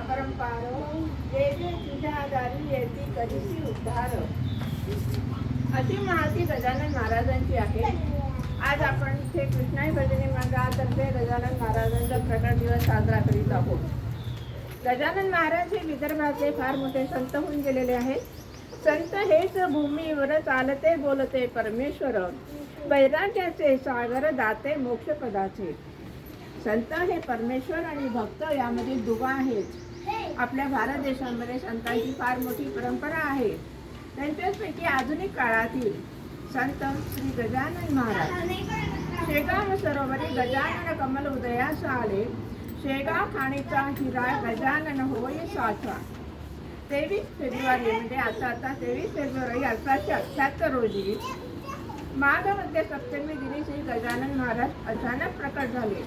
अपरंपार जे जे तुझ्या दारी येती कधीची उद्धार. अशी माहिती गजानन महाराजांची आहे. आज आपण इथे कृष्णाई भजनी मंडळातर्फे गजानन महाराजांचा प्रकट दिवस साजरा करीत आहोत. गजानन महाराज हे विदर्भाचे फार मोठे संत होऊन गेलेले आहेत. संत हेच भूमीवर चालते बोलते परमेश्वर, वैराग्याचे सागर दाते मोक्षपदाचे. संत हे परमेश्वर आणि भक्त यामध्ये दुवा आहेत. आपल्या भारत देशामध्ये संतांची फार मोठी परंपरा आहे. त्यांच्यापैकी आधुनिक काळातील संत श्री गजानन महाराज. शेगाव सरोवरी गजानन कमल उदयास आले, शेगाव खाणीचा हिरा गजानन होय साचा. 23 फेब्रुवारी म्हणजे आता 23 फेब्रुवारी 1878 रोजी माघ मध्य सप्तमी दिनी श्री गजानन महाराज अचानक प्रकट झाले.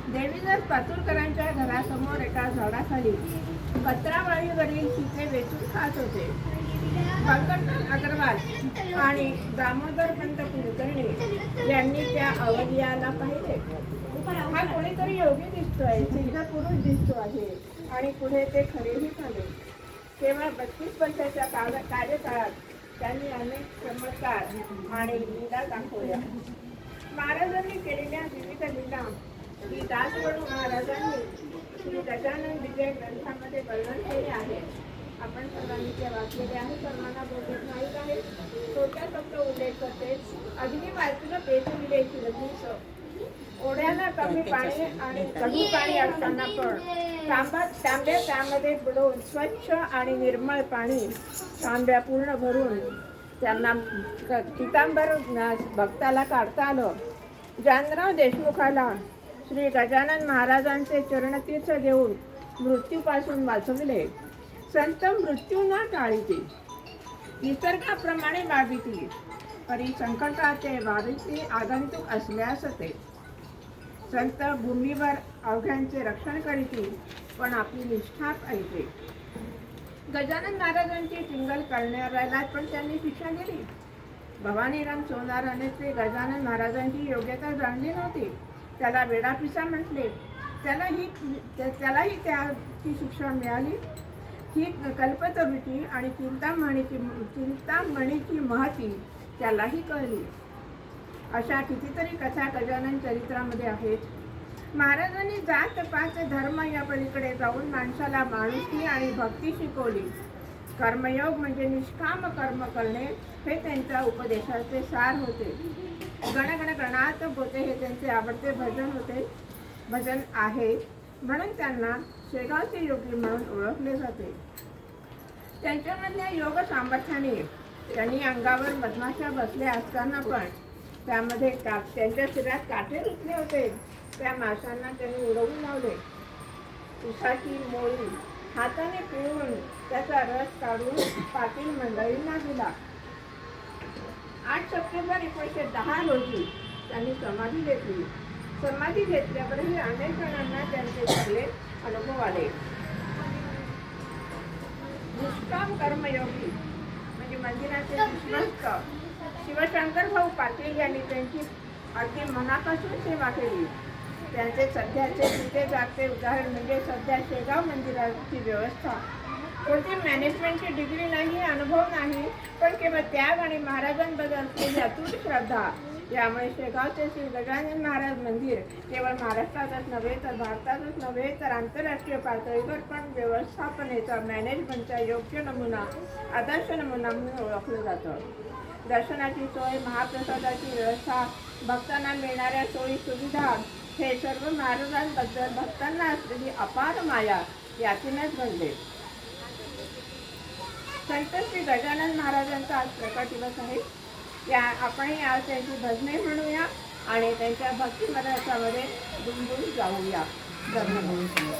देवीदास पातुरकरांच्या घरासमोर एका झाडाखाली पत्रावळीवरील चिथे वेचून खात होते. पंकजलाल अग्रवाल आणि दामोदरपंत कुलकर्णी यांनी त्या अवलियाला पाहिले. हा कोणीतरी योगी दिसतोय, सिद्ध पुरुष दिसतो आहे. आणि पुढे ते खरेही झाले. केवळ 32 वर्षाच्या कार्यकाळात त्यांनी अनेक चमत्कार आणि लीला दाखवल्या. महाराजांनी केलेल्या विविध लीला ही दासवडू महाराजांनी श्री गजानन विजय ग्रंथामध्ये वर्णन केले आहे. आपण सर्वांनी ते वाचलेले आहे. सर्वांना बहुतेक माहीत आहे. थोडक्यात फक्त उल्लेख करते. अग्नी वाचलं पेटविले शिरधीस, ओढ्याला कमी पाणी आणि कडू पाणी असताना पण तांब्या त्यामध्ये बुडवून स्वच्छ आणि निर्मळ पाणी तांब्या पूर्ण भरून त्यांना पितांबर भक्ताला काढता आलं. जानराव देशमुखाला श्री गजानन महाराजांचे चरणतीर्थ देऊन मृत्यूपासून वाचविले. संत मृत्यू न टाळीती, निसर्गाप्रमाणे वाढविती, परी संकटाचे वारीती आगंतुक असल्यास ते. संत भूमीवर अवघ्यांचे रक्षण करीती, पण आपली निष्ठा पाहिजे. गजानन महाराजांची टिंगल करणाऱ्याला पण त्यांनी शिक्षा दिली. भवानीराम सोनाराने ते गजानन महाराजांची योग्यता जाणली नव्हती. त्याला वेडापिसा म्हटले. त्यालाही त्याची शिक्षा मिळाली. ही कल्पतरुची आणि चिंतामणीची महती त्यालाही कळली. अशा कितीतरी कथा गजानन चरित्रामध्ये आहेत. महाराजांनी जात पात धर्म या पलीकडे जाऊन माणसाला माणुसकी आणि भक्ती शिकवली. कर्मयोग म्हणजे निष्काम कर्म करणे हे त्यांच्या उपदेशाचे सार होते. गणगण गणात होते हे त्यांचे आवडते भजन आहे. म्हणून त्यांना शेगावचे योगी म्हणून ओळखले जाते. त्यांच्यामधल्या योग सामर्थ्याने त्यांनी अंगावर मधमाशा बसल्या असताना पण त्यामध्ये त्यांच्या शरीरात काटे रुतले होते. त्या माशांना त्यांनी उडवून लावले. उसाची मोळी हाताने पिळून त्याचा रस काढून पाटील मंडळींना दिला. 8 सप्टेंबर 1910 रोजी त्यांनी समाधी घेतली. समाधी घेतल्यावरही अनेक जणांना त्यांचे चांगले अनुभव आले. निष्काम कर्मयोगी म्हणजे मंदिराचे विश्वस्त शिवशंकर भाऊ पाटील यांनी त्यांची अगदी मनापासून सेवा केली. त्यांचे सध्याचे तिथे जागते उदाहरण म्हणजे सध्या शेगाव मंदिराची व्यवस्था. कोणती मॅनेजमेंटची डिग्री नाही, अनुभव नाही, पण केवळ त्याग आणि महाराजांबद्दल असलेली अतूट श्रद्धा यामुळे शेगावचे श्री गजानन महाराज मंदिर केवळ महाराष्ट्रातच नव्हे तर भारतातच नव्हे तर आंतरराष्ट्रीय पातळीवर पण व्यवस्थापनेचा मॅनेजमेंटचा योग्य नमुना, आदर्श नमुना म्हणून ओळखलं जातं. दर्शनाची सोय, महाप्रसादाची व्यवस्था, भक्तांना मिळणाऱ्या सोयी सुविधा हे सर्व महाराजांबद्दल भक्तांना असलेली अपार माया यातूनच घडले. संत श्री गजानन महाराजांचा आज प्रकट दिवस आहे. आपणही आज त्यांची भजने म्हणूया आणि त्यांच्या भक्तिमराच्यामध्ये दुमदुम जाऊया. धन्यवाद.